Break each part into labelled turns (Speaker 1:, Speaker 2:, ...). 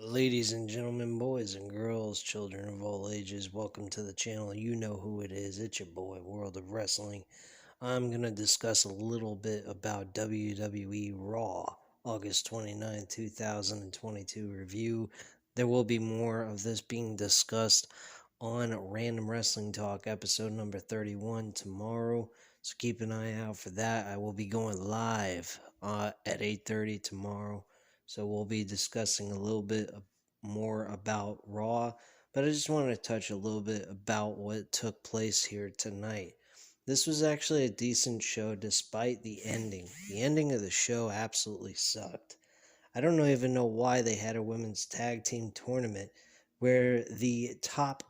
Speaker 1: Ladies and gentlemen, boys and girls, children of all ages, welcome to the channel. You know who it is. It's your boy, World of Wrestling. I'm going to discuss a little bit about WWE Raw, August 29, 2022 review. There will be more of this being discussed on Random Wrestling Talk, episode number 31 tomorrow. So keep an eye out for that. I will be going live at 8:30 tomorrow. So we'll be discussing a little bit more about Raw, but I just want to touch a little bit about what took place here tonight. This was actually a decent show despite the ending. The ending of the show absolutely sucked. I don't even know why they had a women's tag team tournament where the top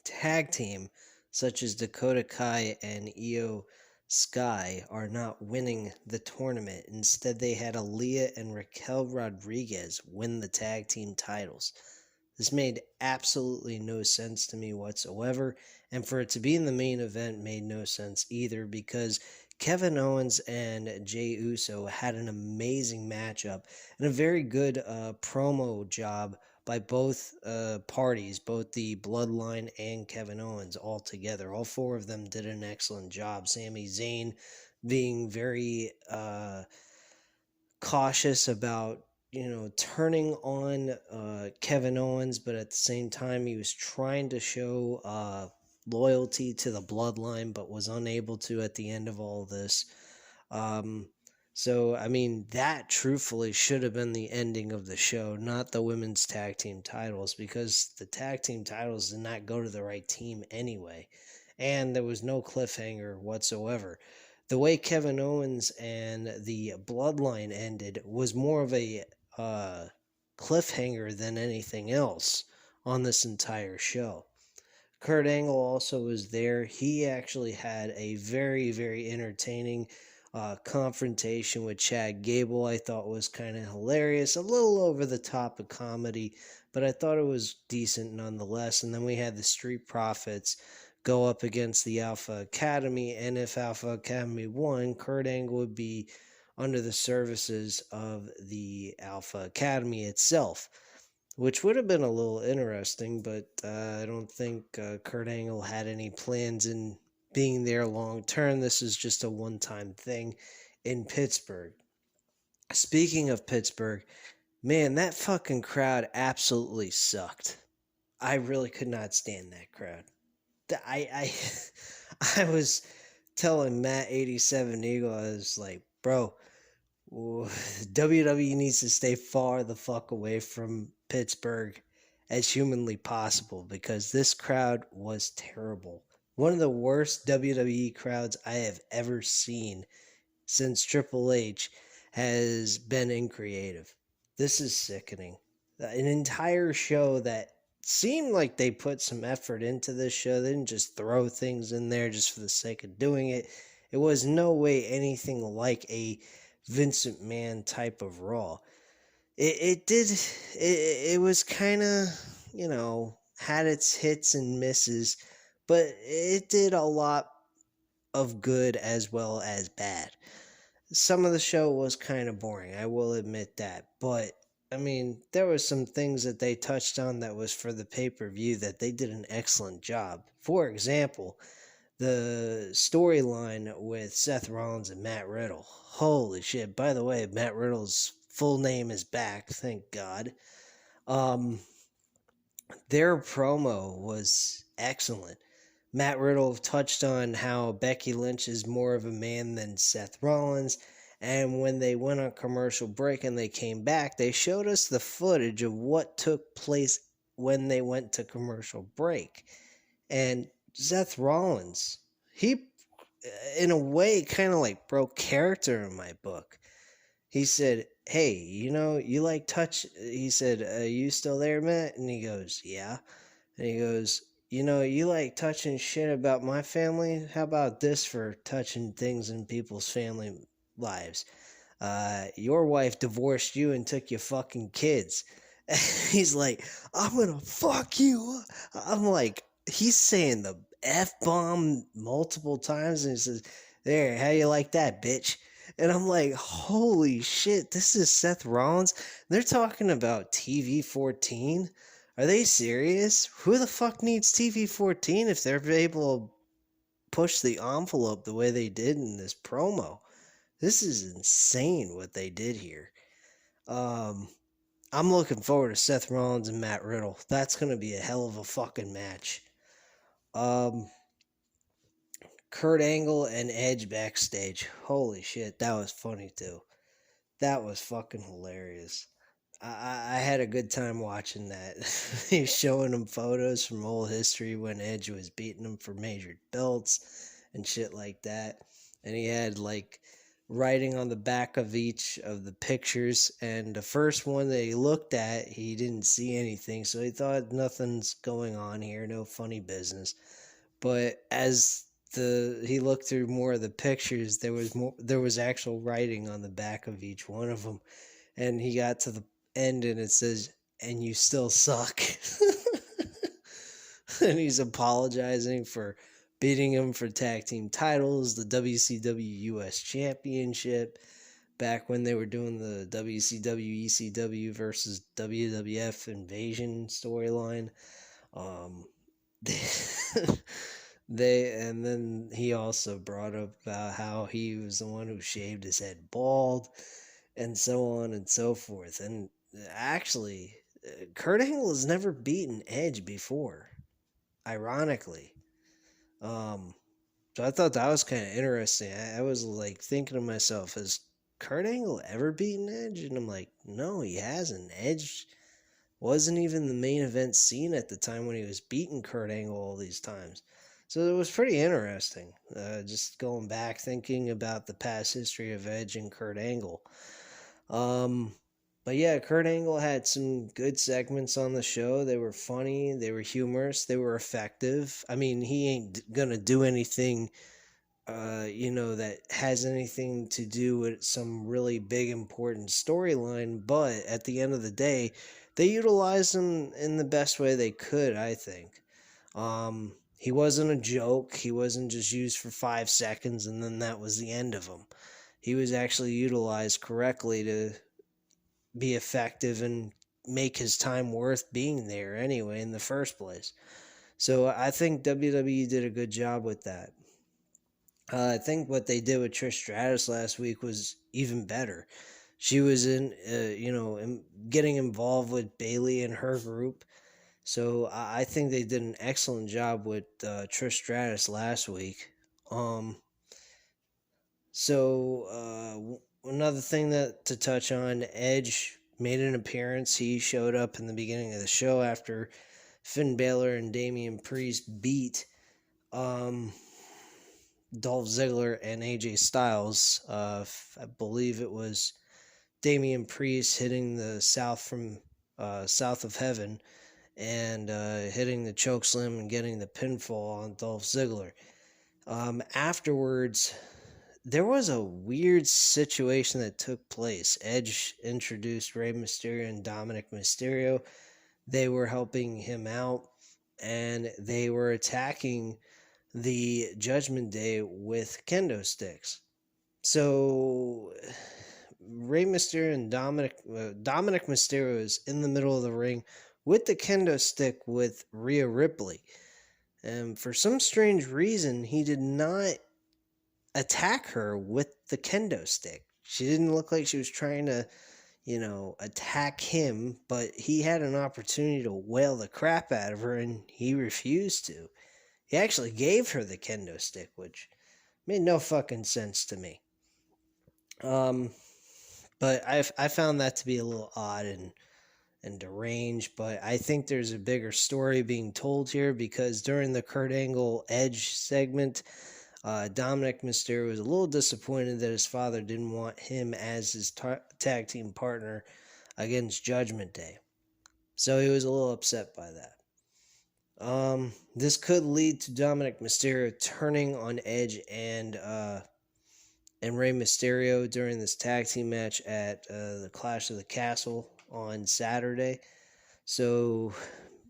Speaker 1: tag team, such as Dakota Kai and Io Sky, are not winning the tournament. Instead, they had Aaliyah and Raquel Rodriguez win the tag team titles. This made absolutely no sense to me whatsoever, and for it to be in the main event made no sense either because Kevin Owens and Jey Uso had an amazing matchup and a very good promo job by both parties, both the Bloodline and Kevin Owens all together. All four of them did an excellent job. Sami Zayn being very cautious about turning on Kevin Owens, but at the same time he was trying to show loyalty to the Bloodline, but was unable to at the end of all this. So, I mean, that truthfully should have been the ending of the show, not the women's tag team titles, because the tag team titles did not go to the right team anyway. And there was no cliffhanger whatsoever. The way Kevin Owens and the Bloodline ended was more of a cliffhanger than anything else on this entire show. Kurt Angle also was there. He actually had a very, very entertaining confrontation with Chad Gable. I thought was kind of hilarious, a little over the top of comedy, but I thought it was decent nonetheless. And then we had the Street Profits go up against the Alpha Academy, and if Alpha Academy won, Kurt Angle would be under the services of the Alpha Academy itself, which would have been a little interesting, but I don't think Kurt Angle had any plans in being there long term. This is just a one-time thing in Pittsburgh. Speaking of Pittsburgh, man, that fucking crowd absolutely sucked. I really could not stand that crowd. I I was telling Matt 87 Eagle, I was like, bro, WWE needs to stay far the fuck away from Pittsburgh as humanly possible because this crowd was terrible. One of the worst WWE crowds I have ever seen since Triple H has been in creative. This is sickening. An entire show that seemed like they put some effort into this show. They didn't just throw things in there just for the sake of doing it. It was no way anything like a Vincent McMahon type of Raw. It was kind of, had its hits and misses, but it did a lot of good as well as bad. Some of the show was kind of boring, I will admit that, but I mean, there was some things that they touched on that was for the pay-per-view that they did an excellent job. For example, the storyline with Seth Rollins and Matt Riddle. Holy shit. By the way, Matt Riddle's full name is back, thank God. Their promo was excellent. Matt Riddle touched on how Becky Lynch is more of a man than Seth Rollins. And when they went on commercial break and they came back, they showed us the footage of what took place when they went to commercial break. And Seth Rollins, he, in a way, kind of like broke character in my book. He said, hey, you like touch... He said, you still there, Matt? And he goes, yeah. And he goes, you like touching shit about my family? How about this for touching things in people's family lives? Your wife divorced you and took your fucking kids. He's like, I'm gonna fuck you. I'm like, he's saying the F-bomb multiple times, and he says, there, how you like that, bitch? And I'm like, holy shit, this is Seth Rollins. They're talking about TV 14. Are they serious? Who the fuck needs TV 14 if they're able to push the envelope the way they did in this promo? This is insane what they did here. I'm looking forward to Seth Rollins and Matt Riddle. That's going to be a hell of a fucking match. Kurt Angle and Edge backstage. Holy shit, that was funny too. That was fucking hilarious. I had a good time watching that. He's showing him photos from old history when Edge was beating him for major belts and shit like that. And he had like writing on the back of each of the pictures. And the first one that he looked at, he didn't see anything. So he thought nothing's going on here, no funny business. But as he looked through more of the pictures, there was actual writing on the back of each one of them. And he got to the end and it says, "And you still suck." And he's apologizing for beating him for tag team titles, the WCW US Championship, back when they were doing the WCW ECW versus WWF Invasion storyline. And then he also brought up about how he was the one who shaved his head bald, and so on and so forth. And actually, Kurt Angle has never beaten Edge before, ironically. So I thought that was kind of interesting. I was like thinking to myself, has Kurt Angle ever beaten Edge? And I'm like, no, he hasn't. Edge wasn't even the main event scene at the time when he was beating Kurt Angle all these times. So it was pretty interesting, just going back, thinking about the past history of Edge and Kurt Angle. But yeah, Kurt Angle had some good segments on the show. They were funny, they were humorous, they were effective. I mean, he ain't gonna do anything, that has anything to do with some really big, important storyline. But at the end of the day, they utilized him in the best way they could, I think. He wasn't a joke. He wasn't just used for 5 seconds and then that was the end of him. He was actually utilized correctly to be effective and make his time worth being there anyway in the first place. So I think WWE did a good job with that. I think what they did with Trish Stratus last week was even better. She was getting involved with Bayley and her group. So I think they did an excellent job with Trish Stratus last week. Another thing to touch on, Edge made an appearance. He showed up in the beginning of the show after Finn Balor and Damian Priest beat Dolph Ziggler and AJ Styles. I believe it was Damian Priest hitting the South of Heaven and hitting the chokeslam and getting the pinfall on Dolph Ziggler. Afterwards, there was a weird situation that took place. Edge introduced Rey Mysterio and Dominic Mysterio. They were helping him out, and they were attacking the Judgment Day with kendo sticks. So Rey Mysterio and Dominic Mysterio is in the middle of the ring with the kendo stick with Rhea Ripley. And for some strange reason, he did not attack her with the kendo stick. She didn't look like she was trying to, attack him, but he had an opportunity to wail the crap out of her and he refused to. He actually gave her the kendo stick, which made no fucking sense to me. But I found that to be a little odd and deranged, but I think there's a bigger story being told here because during the Kurt Angle Edge segment, Dominic Mysterio was a little disappointed that his father didn't want him as his tag team partner against Judgment Day. So he was a little upset by that. This could lead to Dominic Mysterio turning on Edge and Rey Mysterio during this tag team match at the Clash of the Castle on Saturday. So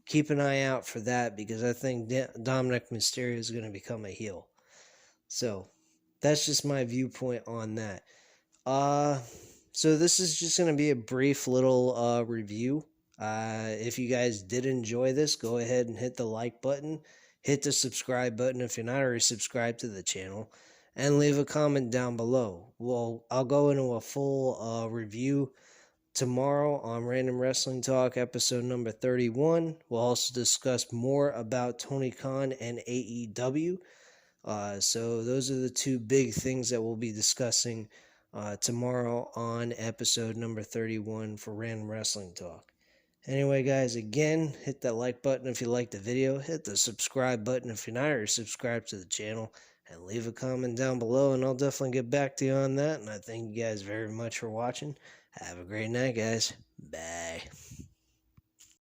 Speaker 1: keep an eye out for that because I think Dominic Mysterio is going to become a heel. So that's just my viewpoint on that. Uh, so this is just going to be a brief little review. If you guys did enjoy this, go ahead and hit the like button, hit the subscribe button if you're not already subscribed to the channel, and leave a comment down below. Well, I'll go into a full review tomorrow on Random Wrestling Talk, episode number 31. We'll also discuss more about Tony Khan and AEW. So those are the two big things that we'll be discussing tomorrow on episode number 31 for Random Wrestling Talk. Anyway, guys, again, hit that like button if you liked the video, hit the subscribe button if you're not already subscribed to the channel, and leave a comment down below, and I'll definitely get back to you on that. And I thank you guys very much for watching. Have a great night, guys. Bye.